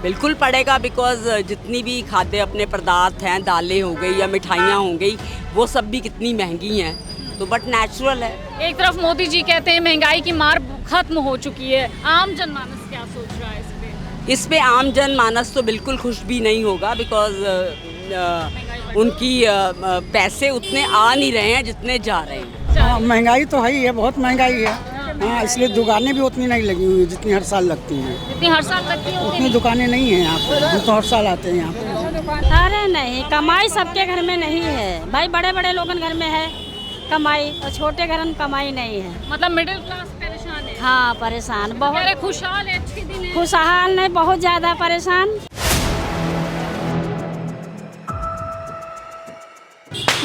बिल्कुल पड़ेगा बिकॉज जितनी भी खाद्य अपने पदार्थ हैं, दालें हो गई या मिठाइयाँ हो गई, वो सब भी कितनी महंगी हैं, तो बट नेचुरल है। एक तरफ मोदी जी कहते हैं महंगाई की मार खत्म हो चुकी है, आम जनमानस क्या सोच रहा है इस पे आम जनमानस तो बिल्कुल खुश भी नहीं होगा बिकॉज उनकी पैसे उतने आ नहीं रहे हैं जितने जा रहे हैं। हाँ, महंगाई तो है ही है, बहुत महंगाई है। हाँ, इसलिए दुकानें भी उतनी नहीं लगी हुई जितनी हर साल लगती हैं। जितनी हर साल लगती है उतनी दुकानें नहीं हैं यहाँ पर, हम तो हर साल आते हैं यहाँ पर। अरे नहीं, कमाई सबके घर में नहीं है भाई, बड़े बड़े लोगन घर में है कमाई और छोटे घर में कमाई नहीं है। मतलब मिडिल क्लास परेशान है। हाँ परेशान बहुत। अरे खुशहाल है, अच्छे दिन है। खुशहाल नहीं, बहुत ज़्यादा परेशान।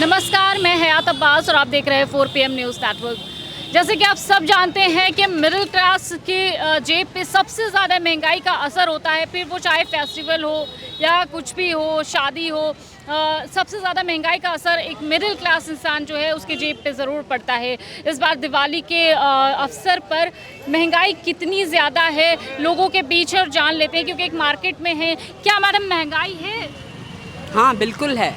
नमस्कार, मैं हयात अब्बास और आप देख रहे हैं 4 PM न्यूज़ नेटवर्क। जैसे कि आप सब जानते हैं कि मिडिल क्लास के जेब पे सबसे ज़्यादा महंगाई का असर होता है, फिर वो चाहे फेस्टिवल हो या कुछ भी हो, शादी हो, सबसे ज़्यादा महंगाई का असर एक मिडिल क्लास इंसान जो है उसके जेब पे ज़रूर पड़ता है। इस बार दिवाली के अवसर पर महंगाई कितनी ज़्यादा है लोगों के बीच है और जान लेते हैं, क्योंकि एक मार्केट में है। क्या मैडम महंगाई है? हाँ बिल्कुल है।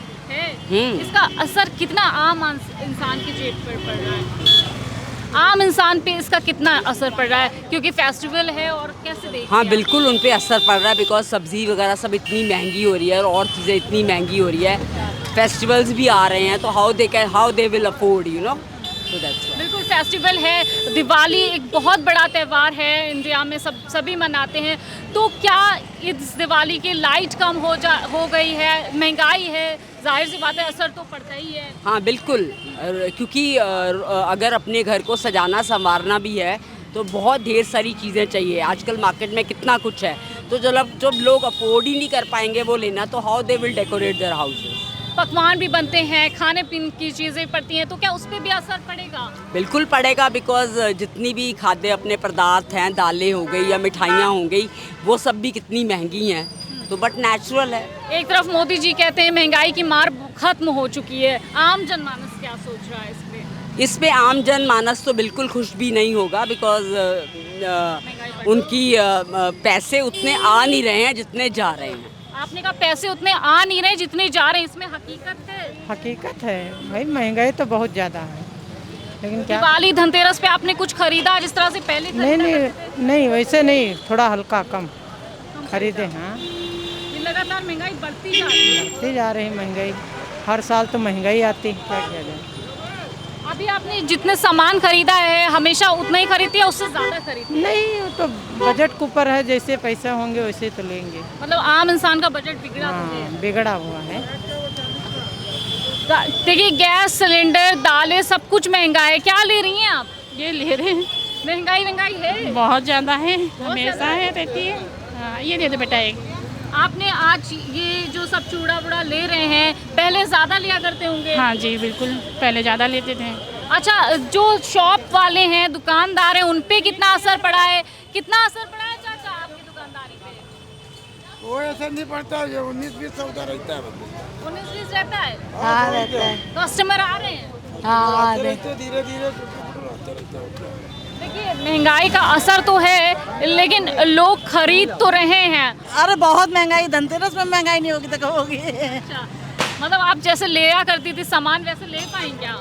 इसका असर कितना आम इंसान की जेब पर पड़ रहा है? आम इंसान पे इसका कितना असर पड़ रहा है, क्योंकि फेस्टिवल है और कैसे देखते हैं? हाँ बिल्कुल उन पे असर पड़ रहा है बिकॉज सब्ज़ी वगैरह सब इतनी महंगी हो रही है और चीज़ें इतनी महंगी हो रही है। फेस्टिवल्स भी आ रहे हैं तो how they will afford you know, so that's why. बिल्कुल फेस्टिवल है, दिवाली एक बहुत बड़ा त्यौहार है, इंडिया में सभी मनाते हैं। तो क्या इस दिवाली की लाइट कम हो गई है, महंगाई है, जाहिर सी बात है असर तो पड़ता ही है। हाँ बिल्कुल, क्योंकि अगर अपने घर को सजाना संवारना भी है तो बहुत ढेर सारी चीज़ें चाहिए। आजकल मार्केट में कितना कुछ है, तो जब लोग अफोर्ड ही नहीं कर पाएंगे वो लेना, तो how they will decorate their houses. पकवान भी बनते हैं, खाने पीने की चीज़ें पड़ती हैं, तो क्या उस पर भी असर पड़ेगा? बिल्कुल पड़ेगा बिकॉज जितनी भी खाद्य अपने पदार्थ हैं, दालें हो गई या मिठाइयाँ हो गई, वो सब भी कितनी महंगी हैं, तो बट नेचुरल है। एक तरफ मोदी जी कहते हैं महंगाई की मार खत्म हो चुकी है, आम जनमानस क्या सोच रहा है इस पे आम जनमानस तो बिल्कुल खुश भी नहीं होगा बिकॉज उनकी पैसे उतने आ नहीं रहे हैं जितने जा रहे हैं। आपने कहा पैसे उतने आ नहीं रहे जितने जा रहे हैं, इसमें हकीकत है? हकीकत है भाई, महंगाई तो बहुत ज़्यादा है, लेकिन क्या। दिवाली धनतेरस पे आपने कुछ खरीदा जिस तरह से पहले नहीं वैसे नहीं, थोड़ा हल्का कम खरीदे। हाँ लगातार महंगाई बढ़ती जा रही महंगाई, हर साल तो महंगाई आती, क्या किया जाए। अभी आपने जितने सामान खरीदा है हमेशा उतना ही खरीदती है, उससे ज़्यादा खरीदती है? नहीं, वो तो बजट के ऊपर है, जैसे पैसा होंगे वैसे तो लेंगे। मतलब आम इंसान का बजट बिगड़ा बिगड़ा हुआ है। देखिए गैस सिलेंडर, दालें, सब कुछ महंगा है। क्या ले रही हैं आप? ये ले रहे हैं, महंगाई है, बहुत ज़्यादा है, हमेशा है रहती है। हाँ, ये दे दो बेटा एक। आपने आज ये जो सब चूड़ा वूड़ा ले रहे हैं, पहले ज़्यादा लिया करते होंगे? हाँ जी बिल्कुल, पहले ज़्यादा लेते थे। अच्छा, जो शॉप वाले हैं, दुकानदार हैं, उन पे कितना असर पड़ा है? कितना असर पड़ा है चाचा आपकी दुकानदारी पे? वो ऐसा नहीं पड़ता है, 19-20 सौदा रहता है। 19-20 रहता है? हाँ रहता है। कस्टमर आ रहे हैं? हाँ धीरे-धीरे देखिए महंगाई का असर तो है, लेकिन लोग खरीद तो रहे हैं। अरे बहुत महंगाई, धनतेरस में महंगाई नहीं होगी तो कब होगी? अच्छा, मतलब आप जैसे लिया करती थी सामान वैसे ले पाई क्या?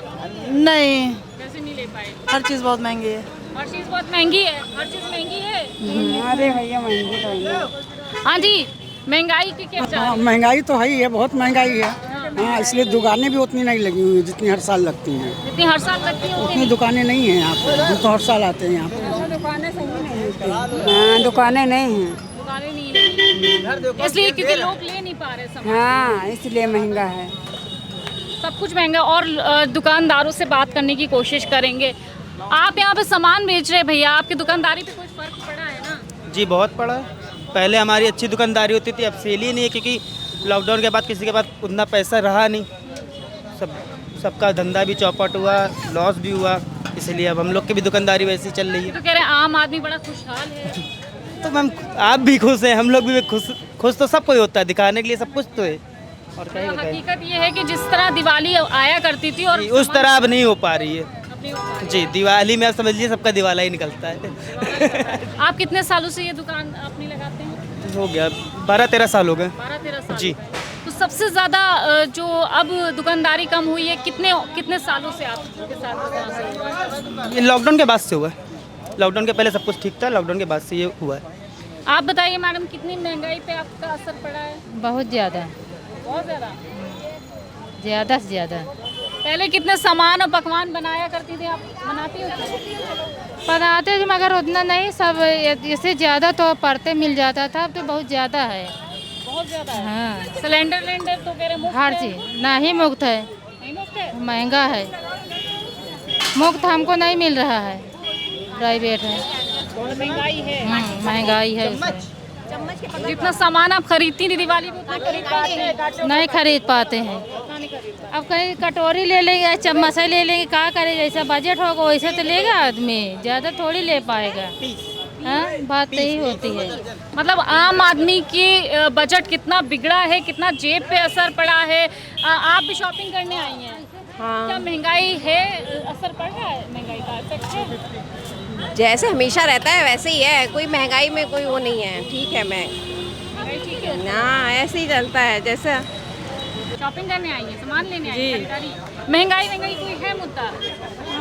नहीं, वैसे नहीं ले पाए? हर चीज़ बहुत महंगी है। हर चीज़ बहुत महंगी है, हर चीज़ महंगी है। अरे भैया महंगी तो है। हाँ जी, महंगाई की क्या हाँ, महंगाई तो है ही है, बहुत महंगाई है। हाँ, इसलिए दुकानें भी उतनी नहीं लगी हुई जितनी हर साल लगती हैं। जितनी हर साल लगती है उतनी दुकानें नहीं हैं यहाँ पर, हम तो हर साल आते हैं यहाँ पर। हाँ, दुकानें नहीं हैं। दुकानें नहीं है, इसलिए क्योंकि लोग ले नहीं पा रहे सामान। हाँ, इसलिए महंगा है। सब कुछ महंगा। और दुकानदारों से बात करने की कोशिश करेंगे। आप यहाँ पे सामान बेच रहे भैया, आपकी दुकानदारी पे कुछ फर्क पड़ा है ना? जी बहुत पड़ा है। पहले हमारी अच्छी दुकानदारी होती थी, अब सेल ही नहीं है, क्योंकि लॉकडाउन के बाद किसी के पास उतना पैसा रहा नहीं, सबका धंधा भी चौपट हुआ, लॉस भी हुआ, इसलिए अब हम लोग की भी दुकानदारी वैसी चल रही है। तो कह रहे हैं आम आदमी बड़ा खुशहाल है। तो मैम आप भी खुश हैं, हम लोग भी खुश तो सब कोई होता है, दिखाने के लिए सब कुछ तो है। और क्या ही बताएं। हकीकत ये है कि जिस तरह दिवाली आया करती थी और उस तरह अब नहीं हो पा रही है जी। दिवाली में आप समझ लीजिए सबका दिवाला ही निकलता है। आप कितने सालों से ये दुकान अपनी लगाते हैं? हो गया 12-13 साल हो गए 12-13 साल जी। तो सबसे ज़्यादा जो अब दुकानदारी कम हुई है कितने सालों से आपके साथ इस तरह से हुआ है? ये लॉकडाउन के बाद से हुआ है। लॉकडाउन के पहले सब कुछ ठीक था, लॉकडाउन के बाद से ये हुआ है। आप बताइए मैडम, कितनी महंगाई पे आपका असर पड़ा है? बहुत ज़्यादा, बहुत ज़्यादा। ज़्यादा से ज़्यादा। पहले कितने सामान और पकवान बनाया करती थी आप? बनाती होती? बनाते थे मगर उतना नहीं, सब इससे ज़्यादा तो पड़ते मिल जाता था, अब तो बहुत ज़्यादा है। बहुत ज़्यादा है। हाँ, सिलेंडर तो कह रहे मुफ्त हर है? चीज़ नहीं मुफ्त है, नहीं मुफ्त है? महंगा है। मुफ्त हमको नहीं मिल रहा है, प्राइवेट है। और महंगाई है। महंगाई है इसमें। जितना सामान आप खरीदती थी दिवाली में उतना खरीद पाते हैं? नहीं खरीद पाते हैं। उतना नहीं खरीद पाते। अब कहीं कटोरी ले लेंगे, चम्मच ले लेंगे, क्या करें, जैसा बजट होगा वैसे तो लेगा आदमी, ज़्यादा थोड़ी ले पाएगा। हाँ, बात तो यही होती है। मतलब आम आदमी की बजट कितना बिगड़ा है, कितना जेब पे असर पड़ा है। आप भी शॉपिंग करने आई हैं? हाँ। क्या महंगाई है, असर पड़ रहा है महंगाई का इफेक्ट है? जैसे हमेशा रहता है वैसे ही है, कोई महंगाई में कोई वो नहीं है, ठीक है। महंगाई ठीक है। हाँ, ऐसे ही चलता है जैसा। शॉपिंग करने आई हैं, सामान लेने आई हैं, खरीदारी। महंगाई कोई है मुद्दा?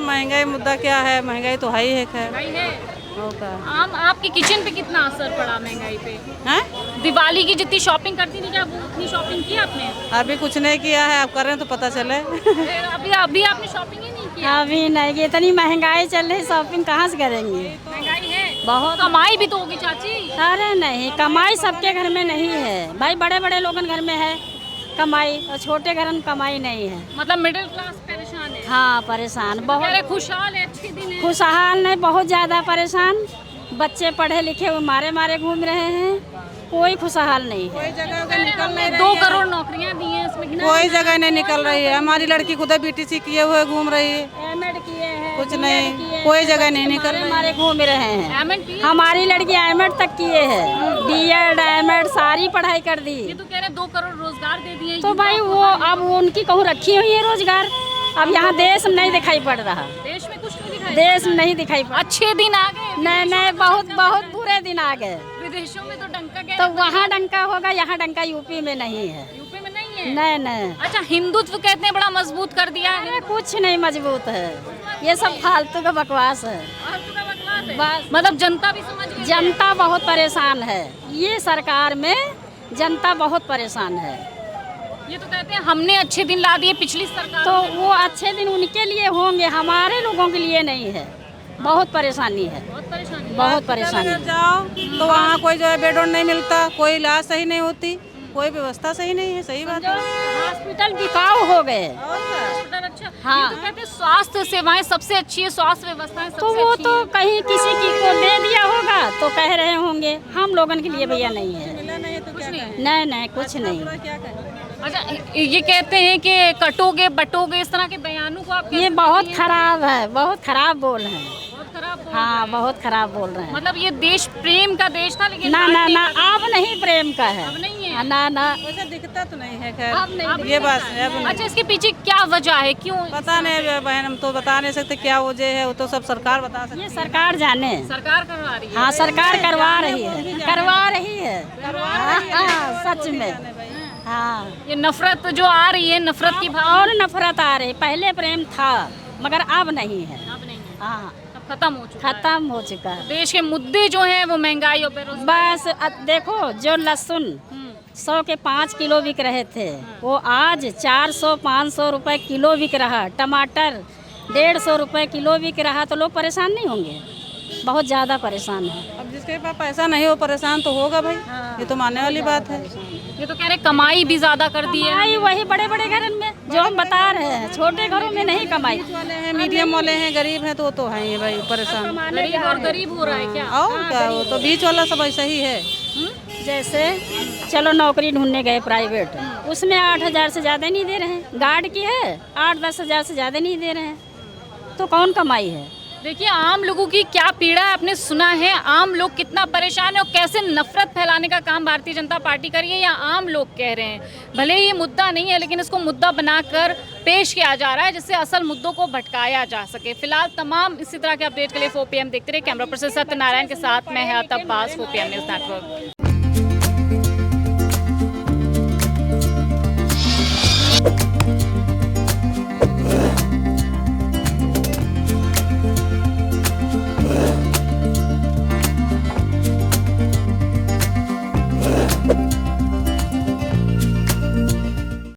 महंगाई मुद्दा क्या है, महंगाई तो है ही है। खैर महंगाई है। आम आपके किचन पे कितना असर पड़ा महंगाई पे? हैं? दिवाली की जितनी शॉपिंग करती थी क्या वो उतनी शॉपिंग की आपने? अभी कुछ नहीं किया है, आप कर रहे हैं तो पता चले। अभी आपने शॉपिंग ही नहीं किया? अभी नहीं, इतनी महंगाई चल रही, शॉपिंग कहाँ से करेंगे? महंगाई है बहुत। कमाई भी तो होगी चाची। अरे नहीं, कमाई सबके घर में नहीं है भाई, बड़े बड़े लोगन घर में है कमाई, और छोटे घर में कमाई नहीं है। मतलब मिडिल क्लास परेशान है। हाँ, परेशान कह बहुत। रहे खुशहाल है, अच्छे दिन है। खुशहाल नहीं, बहुत ज़्यादा परेशान। बच्चे पढ़े लिखे हुए मारे मारे घूम रहे हैं, कोई खुशहाल नहीं है। निकल 2 करोड़ नौकरियां दी हैं, इसमें गिना कोई जगह नहीं निकल रही है। हमारी लड़की खुद BTC किए हुए घूम रही है, एमएड किए हैं, कुछ नहीं, कोई जगह नहीं निकल रही। हमारे घूम रहे हैं। एमएड की? हमारी लड़की एमएड तक किए हैं, बीएड एमएड सारी पढ़ाई कर दी। ये तो कह रहे 2 करोड़ रोजगार दे दिए। तो भाई वो अब वो उनकी कहूँ रखी हुई है रोजगार। अब यहाँ देश में नहीं दिखाई पड़ रहा, देश में कुछ नहीं दिखाई। देश में नहीं दिखाई पड़। अच्छे दिन आ गए। नहीं नहीं, बहुत बहुत बुरे दिन आ गए। विदेशों में तो डंका गया। तो वहाँ डंका होगा, यहाँ डंका यूपी में नहीं है। यूपी में नहीं है? नहीं नहीं, अच्छा, हिंदुत्व कहते हैं बड़ा मजबूत कर दिया है। अरे कुछ नहीं मजबूत है, ये सब फालतू का बकवास है। फालतू का बकवास है। बस मतलब जनता भी समझ गई। जनता बहुत परेशान है, ये सरकार में जनता बहुत परेशान है। ये तो कहते हैं हमने अच्छे दिन ला दिए पिछली सरकार। तो वो अच्छे दिन उनके लिए होंगे, हमारे लोगों के लिए नहीं है। बहुत परेशानी है, बहुत परेशानी। बहुत परेशानी है। जाओ तो वहाँ कोई जो है बेड नहीं मिलता, कोई इलाज सही नहीं होती, कोई व्यवस्था सही नहीं है। सही बात है। हॉस्पिटल बिकाऊ हो गए। हॉस्पिटल अच्छा। हाँ। ये तो कहते हैं स्वास्थ्य सेवाएं सबसे अच्छी है, स्वास्थ्य व्यवस्थाएं सबसे तो वो अच्छी तो है। कहीं किसी की को दे दिया होगा तो कह रहे होंगे, हम लोगन के लिए भैया नहीं है। कुछ नहीं है। नहीं नहीं, कुछ नहीं। अच्छा, ये कहते हैं कि कटोगे बटोगे, इस तरह के बयानों को आप ये कैसे बहुत देखती हैं? खराब है, बहुत खराब बोल है। बहुत खराब बोल हाँ, रहे हैं। बहुत खराब बोल रहे हैं। मतलब ये देश प्रेम का देश था, लेकिन ना ना राजनीति ना, का अब नहीं प्रेम का है। अब नहीं है। ना ना, वैसे दिखता तो नहीं है। खैर अब नहीं ये बात है। अब अच्छा, इसके पीछे क्या वजह है, क्यों? पता नहीं है बहन, हम तो बता नहीं सकते क्या वजह है, वो तो सब सरकार बता सकती ये सरकार जाने। सरकार करवा रही है। हाँ, सरकार करवा रही है, करवा रही है। हाँ, सच में। हाँ, ये नफरत जो आ रही है, नफरत की भाव और नफरत आ रही। पहले प्रेम था मगर अब नहीं है। अब नहीं है, हाँ, अब खत्म हो चुका है। खत्म हो चुका है। देश के मुद्दे जो हैं वो महंगाई और बेरोजगारी। बस देखो, जो लहसुन 100 के 5 किलो बिक रहे थे, वो आज 400-500 रुपए किलो बिक रहा। टमाटर 150 रुपए किलो बिक रहा, तो लोग परेशान नहीं होंगे? बहुत ज़्यादा परेशान है। अब जिसके पास पैसा नहीं हो परेशान तो होगा भाई। ये तो मानने वाली बात है। ये तो कह रहे कमाई भी ज्यादा कर दी है। कमाई वही बड़े बड़े घर में जो हम बता रहे हैं, छोटे घरों में नहीं कमाई। वाले हैं, मीडियम वाले हैं, गरीब हैं, तो वो तो हैं ही भाई परेशान। गरीब और गरीब हो रहा है क्या? और क्या, वो तो बीच वाला सब ऐसा ही है। जैसे चलो नौकरी ढूंढने गए प्राइवेट, उसमें 8,000 से ज़्यादा नहीं दे रहे हैं। गार्ड की है 8-10 हज़ार से ज़्यादा नहीं दे रहे हैं, तो कौन कमाई है? देखिए, आम लोगों की क्या पीड़ा है आपने सुना है। आम लोग कितना परेशान है और कैसे नफरत फैलाने का काम भारतीय जनता पार्टी कर रही है, या आम लोग कह रहे हैं। भले ही ये मुद्दा नहीं है, लेकिन इसको मुद्दा बनाकर पेश किया जा रहा है, जिससे असल मुद्दों को भटकाया जा सके। फिलहाल तमाम इसी तरह के अपडेट के लिए 4PM देखते रहे। कैमरा पर्सन सत्यनारायण के साथ मैं हयात अब्बास, 4PM न्यूज़ नेटवर्क।